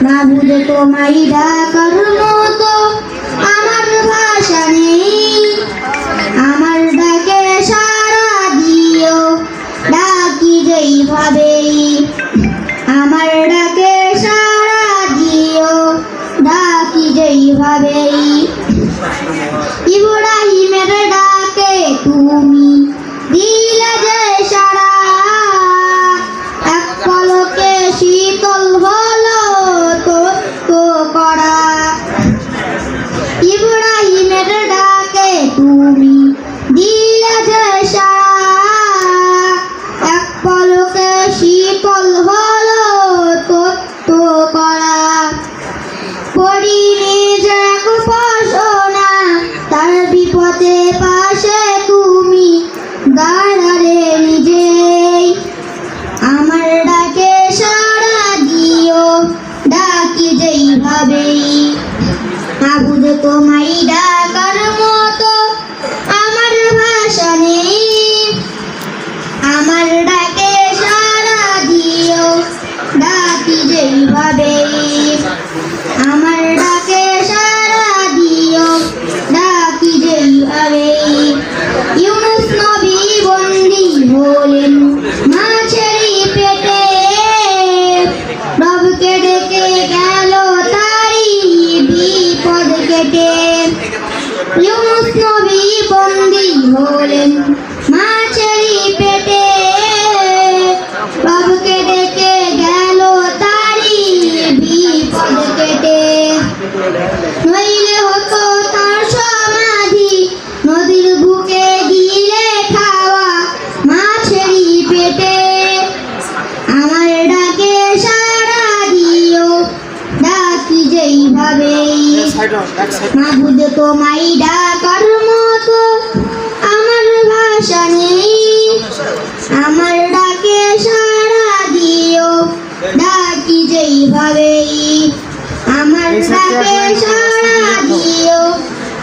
মাবুদ তোমায় ডাকার মতো আমার ভাষা নেই, আমার ডাকে সাড়া দিও ডাকি যেইভাবেই, আমার ডাকে সাড়া দিও ডাকি যেইভাবেই। ইব্রাহিমের ডাকে তুমি দিলে যে সাড়া, এক পলকে শীতল হলো তো করা। ইব্রাহিমের ডাকে তুমি দিলে যে সাড়া, এক পলকে শীতল হলো তো করা। পড়িনি যে উপাসনা তার বিপদে পাশে তুমি দাঁড়ালে নিজেই, আমার ডাকে সাড়া দিও ডাকি যেইভাবেই। মাবুদ তোমায় ডাকার মতো আমার ভাষা নেই, আমার ডাকে সাড়া দিও ডাকি যেইভাবেই, আমার ডাকে সাড়া দিও ডাকি যেইভাবেই। ইউনুস নবী বন্দী হলেন মাছেরই পেটে, রবকে ডেকে গেল তারই বিপদ কেটে। ইউনুস নবী বন্দী হলেন মাছেরই পেটে, রবকে ডেকে গেল তারই বিপদ কেটে। নইলে হতো তার সমাধি নদীর বুকে গিলে খাওয়া মাছেরই পেটে, আমার ডাকে সাড়া দিও ডাকি যেইভাবেই। মাবুদ তোমায় ডাকার মতো আমার ভাষা নেই, আমার ডাকে সাড়া দিও ডাকি যেইভাবেই, আমার ডাকে সাড়া দিও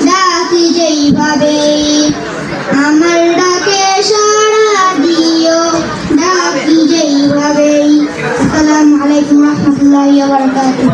ডাকি যেইভাবেই, আমার ডাকে সাড়া দিও ডাকি যেইভাবেই। আসসালামু আলাইকুম ওয়া রাহমাতুল্লাহি ওয়া বারাকাতুহু।